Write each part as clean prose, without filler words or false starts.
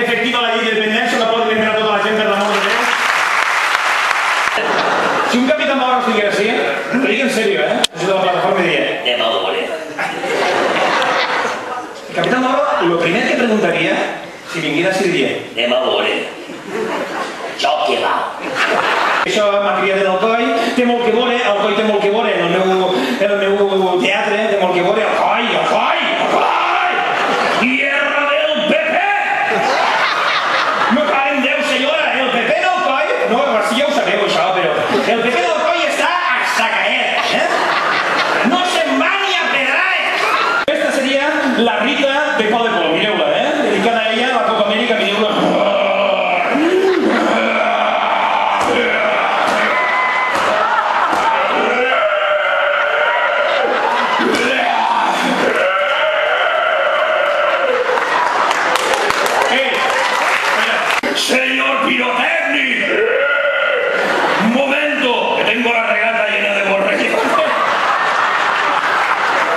efectiva la llei de dependència, la pot eliminar tota la gent per l'amor de Déu. Si un capità Moro estigués així, ho dic en sèrio, això de la plataforma diria, anem a veure. El capità Moro, el primer que preguntaria, si vinguera així diria, anem a veure. Jo què va? això m'ha criat en Alcoi, té molt que veure, Alcoi té molt que veure, en el meu teatre té molt que veure, Alcoi! Tierra del PP! No cal en Déu, senyora, el PP d'Alcoi, no, si ja ho sabeu això, però el PP d'Alcoi està a sacaet, no se'n va ni a pedraet! Aquesta seria la Rita de Pol de Pol, mireu-la, dedicada a ella, la Copa Amèrica, mireu-la. Señor pirotecnic, un momento, que tengo la regata llena de borrellos.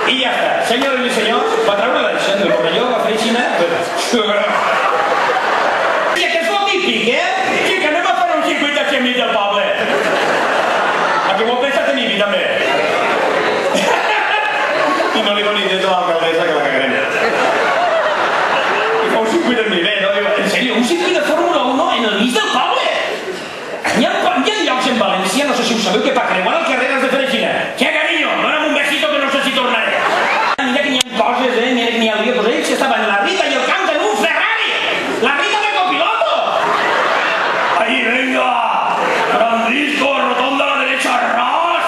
I ja està. Senyores i senyors, va treure l'aixent del borrelló, va fer aixina. I que és lo típic, Sí, que anem a fer un circuit aquí enmig del poble. A què vol pensar tenir mi, també? I no li doni idea a l'alcaldessa que la cagarem. I fa un circuit enmig, no? En sèrio, un circuit de Fórmula 1 en el mig del poble? Hi ha llocs en València, no sé si ho sabeu, que per creuar el carrer has de fer aixina. Què, carinyo? Dóna'm un besito que no sé si tornaré. Mira que n'hi ha coses, mira que n'hi ha lío, pues ells estaven la Rita i el Camp en un Ferrari! La Rita de copiloto! Ahí, venga, Francisco, rotonda a la derecha, ras.